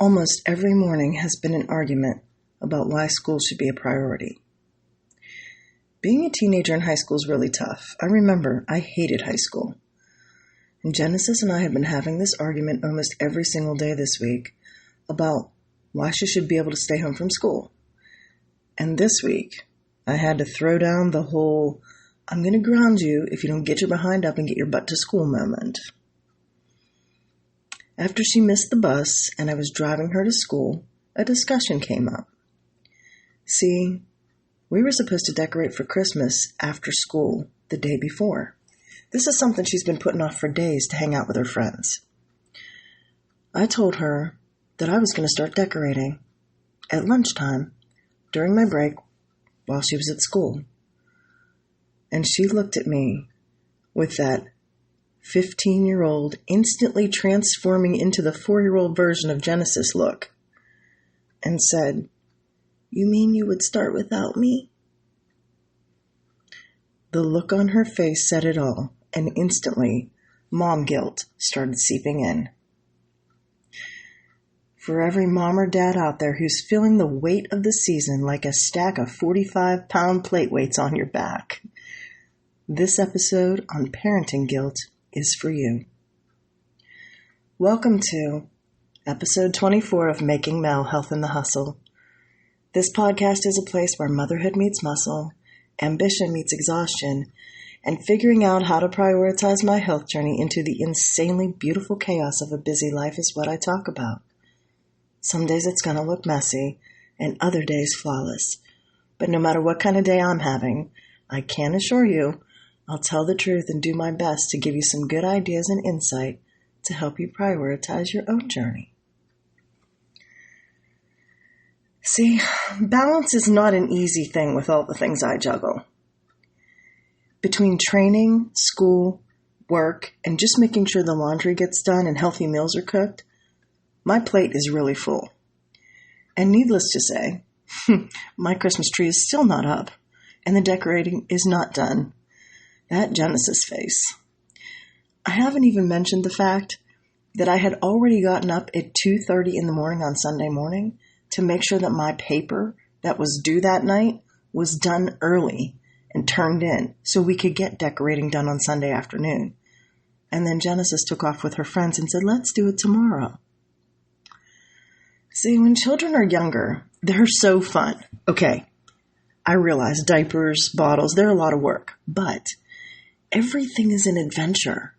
Almost every morning has been an argument about why school should be a priority. Being a teenager in high school is really tough. I remember I hated high school. And Genesis and I have been having this argument almost every single day this week about why she should be able to stay home from school. And this week, I had to throw down the whole, I'm going to ground you if you don't get your behind up and get your butt to school moment. After she missed the bus and I was driving her to school, a discussion came up. See, we were supposed to decorate for Christmas after school the day before. This is something she's been putting off for days to hang out with her friends. I told her that I was going to start decorating at lunchtime during my break while she was at school. And she looked at me with that 15-year-old instantly transforming into the 4-year-old version of Genesis look and said, "You mean you would start without me?" The look on her face said it all, and instantly, mom guilt started seeping in. For every mom or dad out there who's feeling the weight of the season like a stack of 45-pound plate weights on your back, this episode on parenting guilt is for you. Welcome to episode 24 of Making Mel Health in the Hustle. This podcast is a place where motherhood meets muscle, ambition meets exhaustion, and figuring out how to prioritize my health journey into the insanely beautiful chaos of a busy life is what I talk about. Some days it's going to look messy, and other days flawless. But no matter what kind of day I'm having, I can assure you, I'll tell the truth and do my best to give you some good ideas and insight to help you prioritize your own journey. See, balance is not an easy thing with all the things I juggle. Between training, school, work, and just making sure the laundry gets done and healthy meals are cooked, my plate is really full. And needless to say, my Christmas tree is still not up, and the decorating is not done. That Genesis face. I haven't even mentioned the fact that I had already gotten up at 2:30 in the morning on Sunday morning to make sure that my paper that was due that night was done early and turned in so we could get decorating done on Sunday afternoon. And then Genesis took off with her friends and said, "Let's do it tomorrow." See, when children are younger, they're so fun. Okay, I realize diapers, bottles, they're a lot of work, but everything is an adventure.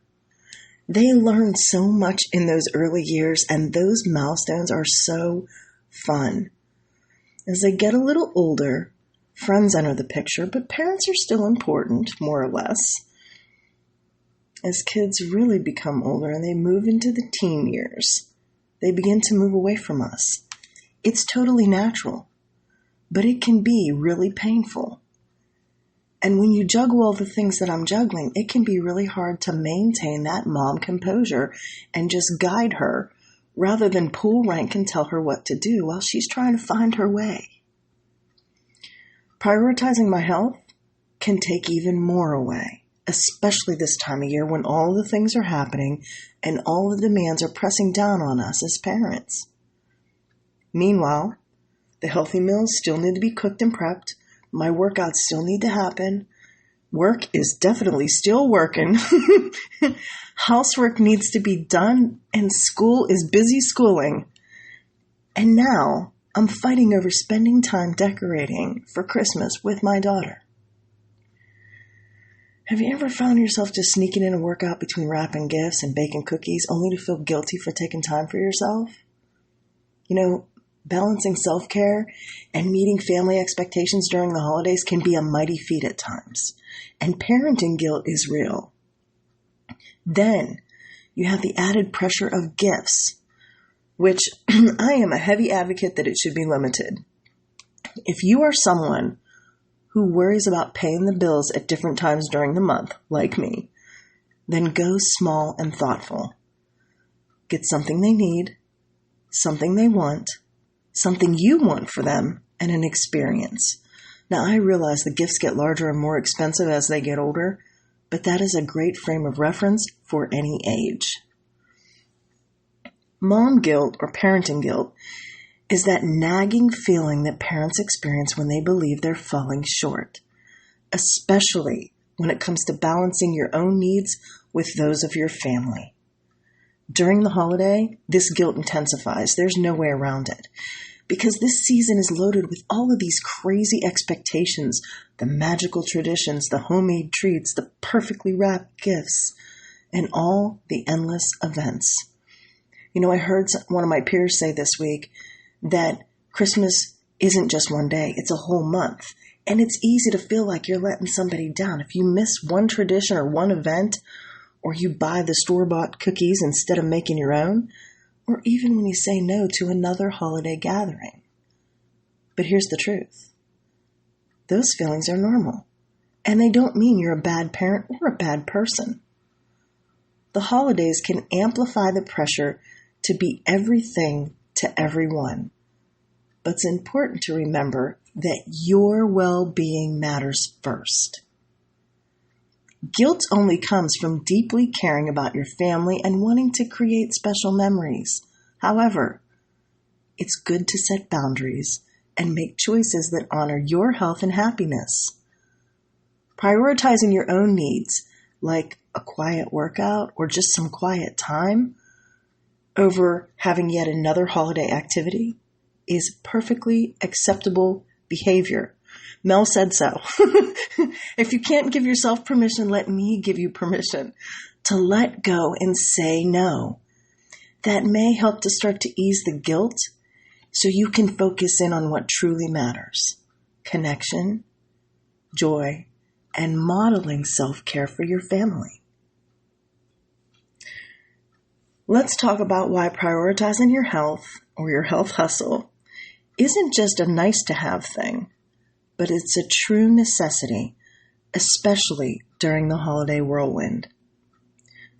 They learn so much in those early years, and those milestones are so fun. As they get a little older, friends enter the picture, but parents are still important, more or less. As kids really become older and they move into the teen years, they begin to move away from us. It's totally natural, but it can be really painful. And when you juggle all the things that I'm juggling, it can be really hard to maintain that mom composure and just guide her rather than pull rank and tell her what to do while she's trying to find her way. Prioritizing my health can take even more away, especially this time of year when all the things are happening and all the demands are pressing down on us as parents. Meanwhile, the healthy meals still need to be cooked and prepped. My workouts still need to happen. Work is definitely still working. Housework needs to be done, and school is busy schooling. And now I'm fighting over spending time decorating for Christmas with my daughter. Have you ever found yourself just sneaking in a workout between wrapping gifts and baking cookies only to feel guilty for taking time for yourself? You know, balancing self-care and meeting family expectations during the holidays can be a mighty feat at times, and parenting guilt is real. Then you have the added pressure of gifts, which I am a heavy advocate that it should be limited. If you are someone who worries about paying the bills at different times during the month, like me, then go small and thoughtful. Get something they need, something they want, something you want for them, and an experience. Now, I realize the gifts get larger and more expensive as they get older, but that is a great frame of reference for any age. Mom guilt or parenting guilt is that nagging feeling that parents experience when they believe they're falling short, especially when it comes to balancing your own needs with those of your family. During the holiday, this guilt intensifies. There's no way around it. Because this season is loaded with all of these crazy expectations, the magical traditions, the homemade treats, the perfectly wrapped gifts, and all the endless events. I heard one of my peers say this week that Christmas isn't just one day, it's a whole month. And it's easy to feel like you're letting somebody down. If you miss one tradition or one event, or you buy the store-bought cookies instead of making your own, or even when you say no to another holiday gathering. But here's the truth. Those feelings are normal, and they don't mean you're a bad parent or a bad person. The holidays can amplify the pressure to be everything to everyone. But it's important to remember that your well-being matters first. Guilt only comes from deeply caring about your family and wanting to create special memories. However, it's good to set boundaries and make choices that honor your health and happiness. Prioritizing your own needs, like a quiet workout or just some quiet time, over having yet another holiday activity, is perfectly acceptable behavior. Mel said so. If you can't give yourself permission, let me give you permission to let go and say no. That may help to start to ease the guilt so you can focus in on what truly matters: connection, joy, and modeling self-care for your family. Let's talk about why prioritizing your health or your health hustle isn't just a nice-to-have thing, but it's a true necessity, especially during the holiday whirlwind.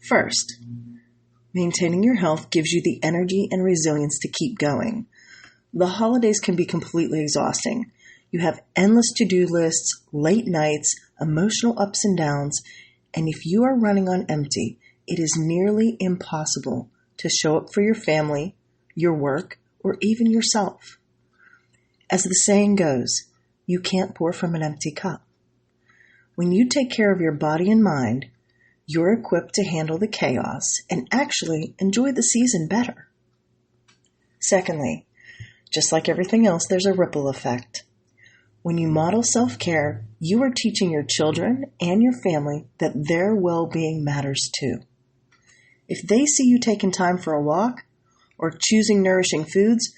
First, maintaining your health gives you the energy and resilience to keep going. The holidays can be completely exhausting. You have endless to-do lists, late nights, emotional ups and downs, and if you are running on empty, it is nearly impossible to show up for your family, your work, or even yourself. As the saying goes, you can't pour from an empty cup. When you take care of your body and mind, you're equipped to handle the chaos and actually enjoy the season better. Secondly, just like everything else, there's a ripple effect. When you model self-care, you are teaching your children and your family that their well-being matters too. If they see you taking time for a walk, or choosing nourishing foods,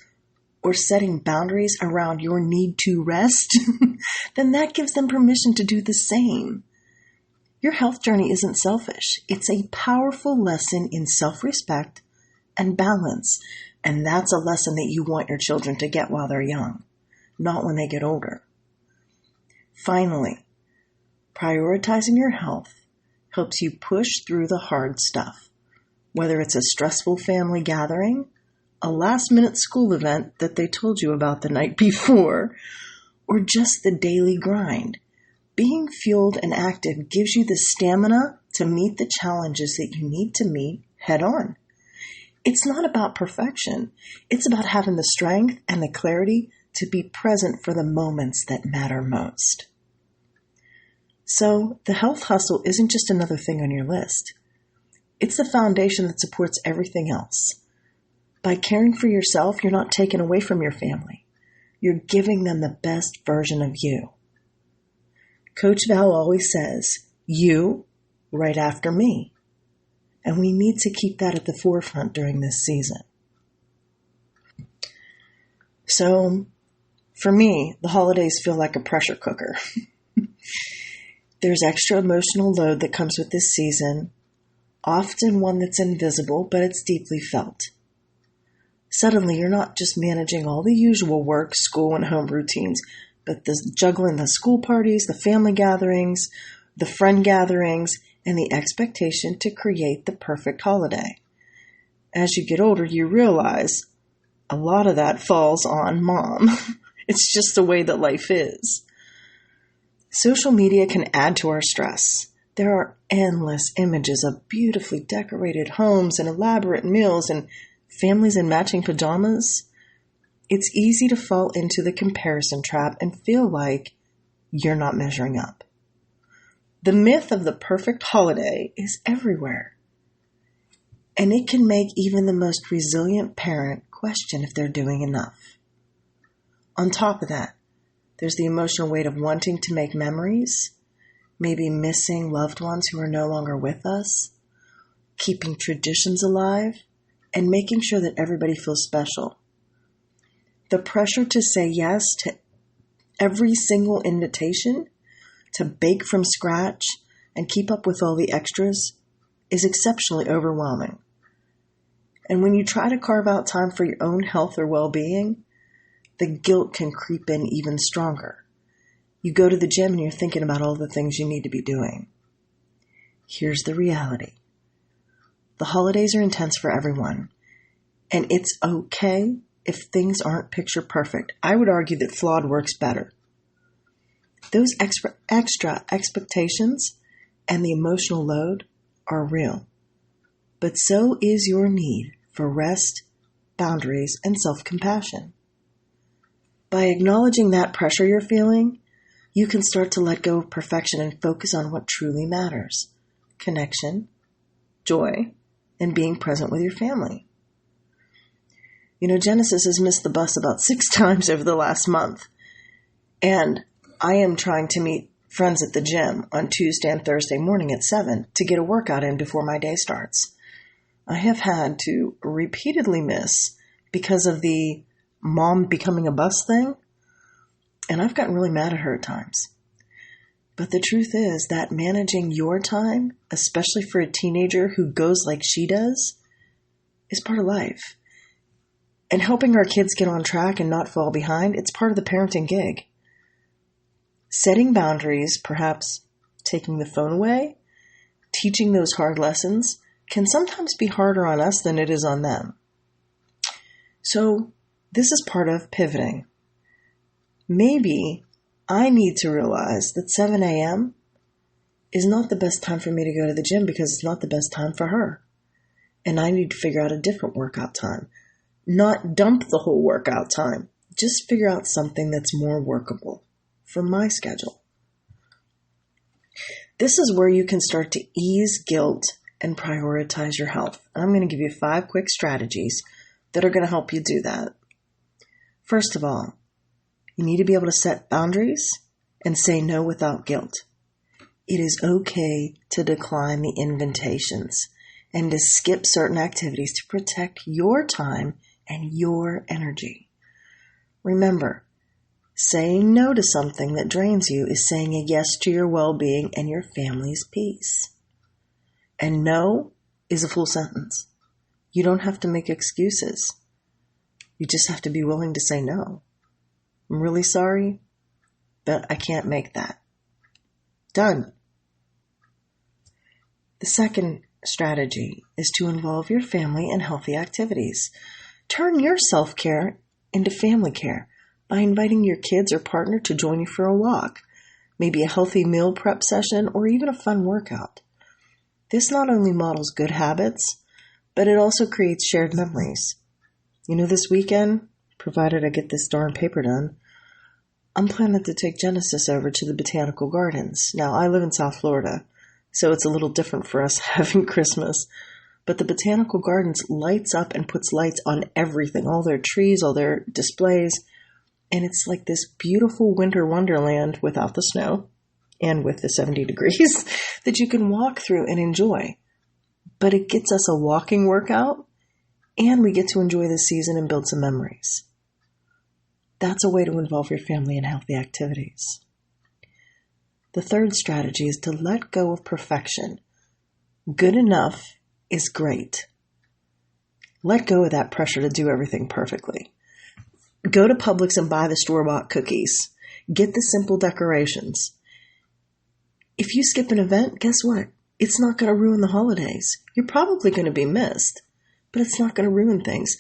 or setting boundaries around your need to rest, then that gives them permission to do the same. Your health journey isn't selfish. It's a powerful lesson in self-respect and balance. And that's a lesson that you want your children to get while they're young, not when they get older. Finally, prioritizing your health helps you push through the hard stuff, whether it's a stressful family gathering, a last-minute school event that they told you about the night before, or just the daily grind. Being fueled and active gives you the stamina to meet the challenges that you need to meet head on. It's not about perfection. It's about having the strength and the clarity to be present for the moments that matter most. So, the health hustle isn't just another thing on your list. It's the foundation that supports everything else. By caring for yourself, you're not taking away from your family. You're giving them the best version of you. Coach Val always says, you right after me. And we need to keep that at the forefront during this season. So, for me, the holidays feel like a pressure cooker. There's extra emotional load that comes with this season, often one that's invisible, but it's deeply felt. Suddenly, you're not just managing all the usual work, school, and home routines, but juggling the school parties, the family gatherings, the friend gatherings, and the expectation to create the perfect holiday. As you get older, you realize a lot of that falls on mom. It's just the way that life is. Social media can add to our stress. There are endless images of beautifully decorated homes and elaborate meals and families in matching pajamas, it's easy to fall into the comparison trap and feel like you're not measuring up. The myth of the perfect holiday is everywhere, and it can make even the most resilient parent question if they're doing enough. On top of that, there's the emotional weight of wanting to make memories, maybe missing loved ones who are no longer with us, keeping traditions alive, and making sure that everybody feels special. The pressure to say yes to every single invitation, to bake from scratch, and keep up with all the extras is exceptionally overwhelming. And when you try to carve out time for your own health or well-being, the guilt can creep in even stronger. You go to the gym and you're thinking about all the things you need to be doing. Here's the reality. The holidays are intense for everyone, and it's okay if things aren't picture perfect. I would argue that flawed works better. Those extra expectations and the emotional load are real, but so is your need for rest, boundaries, and self-compassion. By acknowledging that pressure you're feeling, you can start to let go of perfection and focus on what truly matters: connection, joy, and being present with your family. You know, Genesis has missed the bus about 6 times over the last month, and I am trying to meet friends at the gym on Tuesday and Thursday morning at 7 to get a workout in before my day starts. I have had to repeatedly miss because of the mom becoming a bus thing, and I've gotten really mad at her at times. But the truth is that managing your time, especially for a teenager who goes like she does, is part of life. And helping our kids get on track and not fall behind, it's part of the parenting gig. Setting boundaries, perhaps taking the phone away, teaching those hard lessons, can sometimes be harder on us than it is on them. So this is part of pivoting. Maybe I need to realize that 7 a.m. is not the best time for me to go to the gym because it's not the best time for her. And I need to figure out a different workout time. Not dump the whole workout time. Just figure out something that's more workable for my schedule. This is where you can start to ease guilt and prioritize your health. I'm going to give you 5 quick strategies that are going to help you do that. First of all, you need to be able to set boundaries and say no without guilt. It is okay to decline the invitations and to skip certain activities to protect your time and your energy. Remember, saying no to something that drains you is saying a yes to your well-being and your family's peace. And no is a full sentence. You don't have to make excuses. You just have to be willing to say no. I'm really sorry, but I can't make that. Done. The second strategy is to involve your family in healthy activities. Turn your self-care into family care by inviting your kids or partner to join you for a walk, maybe a healthy meal prep session, or even a fun workout. This not only models good habits, but it also creates shared memories. You know, this weekend, provided I get this darn paper done, I'm planning to take Genesis over to the Botanical Gardens. Now, I live in South Florida, so it's a little different for us having Christmas. But the Botanical Gardens lights up and puts lights on everything, all their trees, all their displays. And it's like this beautiful winter wonderland without the snow and with the 70 degrees that you can walk through and enjoy. But it gets us a walking workout, and we get to enjoy the season and build some memories. That's a way to involve your family in healthy activities. The third strategy is to let go of perfection. Good enough is great. Let go of that pressure to do everything perfectly. Go to Publix and buy the store-bought cookies. Get the simple decorations. If you skip an event, guess what? It's not going to ruin the holidays. You're probably going to be missed, but it's not going to ruin things.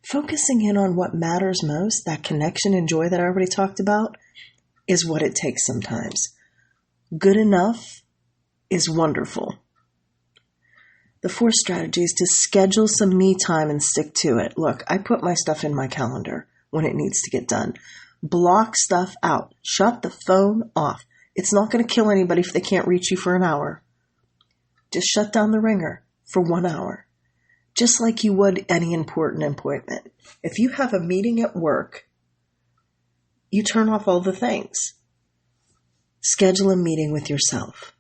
Focusing in on what matters most, that connection and joy that I already talked about, is what it takes sometimes. Good enough is wonderful. The fourth strategy is to schedule some me time and stick to it. Look, I put my stuff in my calendar when it needs to get done. Block stuff out. Shut the phone off. It's not going to kill anybody if they can't reach you for an hour. Just shut down the ringer for 1 hour. Just like you would any important appointment. If you have a meeting at work, you turn off all the things. Schedule a meeting with yourself.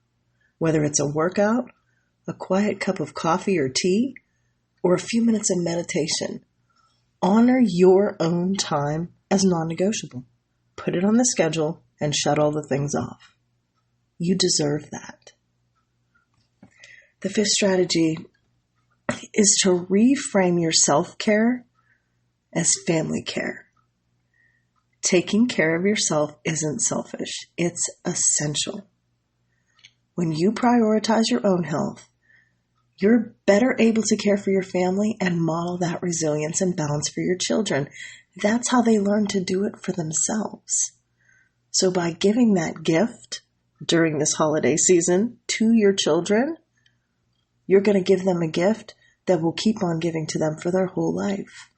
Whether it's a workout, a quiet cup of coffee or tea, or a few minutes of meditation. Honor your own time as non-negotiable. Put it on the schedule and shut all the things off. You deserve that. The fifth strategy is to reframe your self-care as family care. Taking care of yourself isn't selfish. It's essential. When you prioritize your own health, you're better able to care for your family and model that resilience and balance for your children. That's how they learn to do it for themselves. So by giving that gift during this holiday season to your children, you're going to give them a gift that will keep on giving to them for their whole life.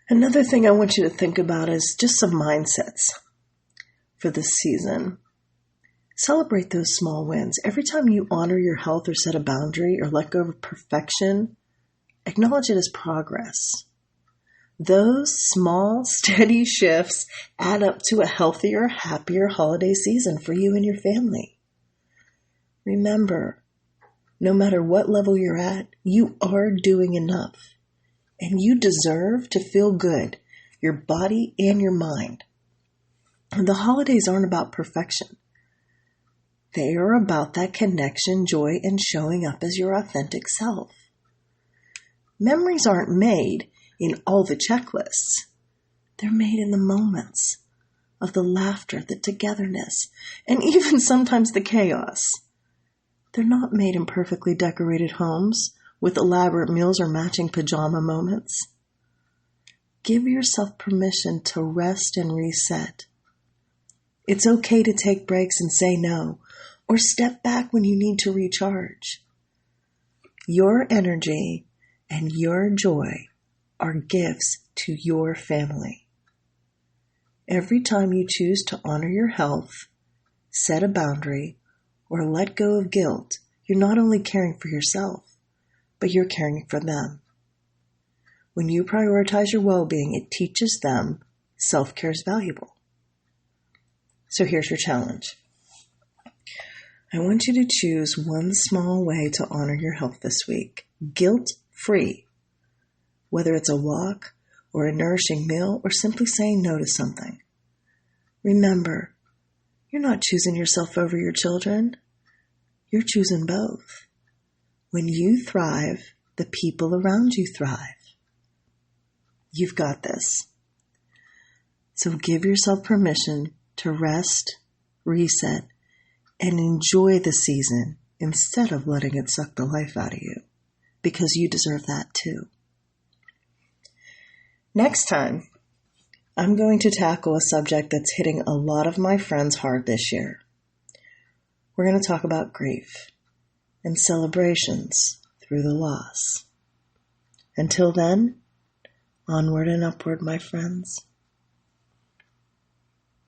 Another thing I want you to think about is just some mindsets for this season. Celebrate those small wins. Every time you honor your health or set a boundary or let go of perfection, acknowledge it as progress. Those small, steady shifts add up to a healthier, happier holiday season for you and your family. Remember, no matter what level you're at, you are doing enough. And you deserve to feel good, your body and your mind. And the holidays aren't about perfection. They are about that connection, joy, and showing up as your authentic self. Memories aren't made in all the checklists. They're made in the moments of the laughter, the togetherness, and even sometimes the chaos. They're not made in perfectly decorated homes with elaborate meals or matching pajama moments. Give yourself permission to rest and reset. It's okay to take breaks and say no, or step back when you need to recharge. Your energy and your joy are gifts to your family. Every time you choose to honor your health, set a boundary, or let go of guilt, you're not only caring for yourself, but you're caring for them. When you prioritize your well-being, it teaches them self-care is valuable. So here's your challenge. I want you to choose one small way to honor your health this week, guilt-free, whether it's a walk or a nourishing meal or simply saying no to something. Remember, you're not choosing yourself over your children. You're choosing both. When you thrive, the people around you thrive. You've got this. So give yourself permission to rest, reset, and enjoy the season instead of letting it suck the life out of you, because you deserve that too. Next time, I'm going to tackle a subject that's hitting a lot of my friends hard this year. We're going to talk about grief and celebrations through the loss. Until then, onward and upward, my friends.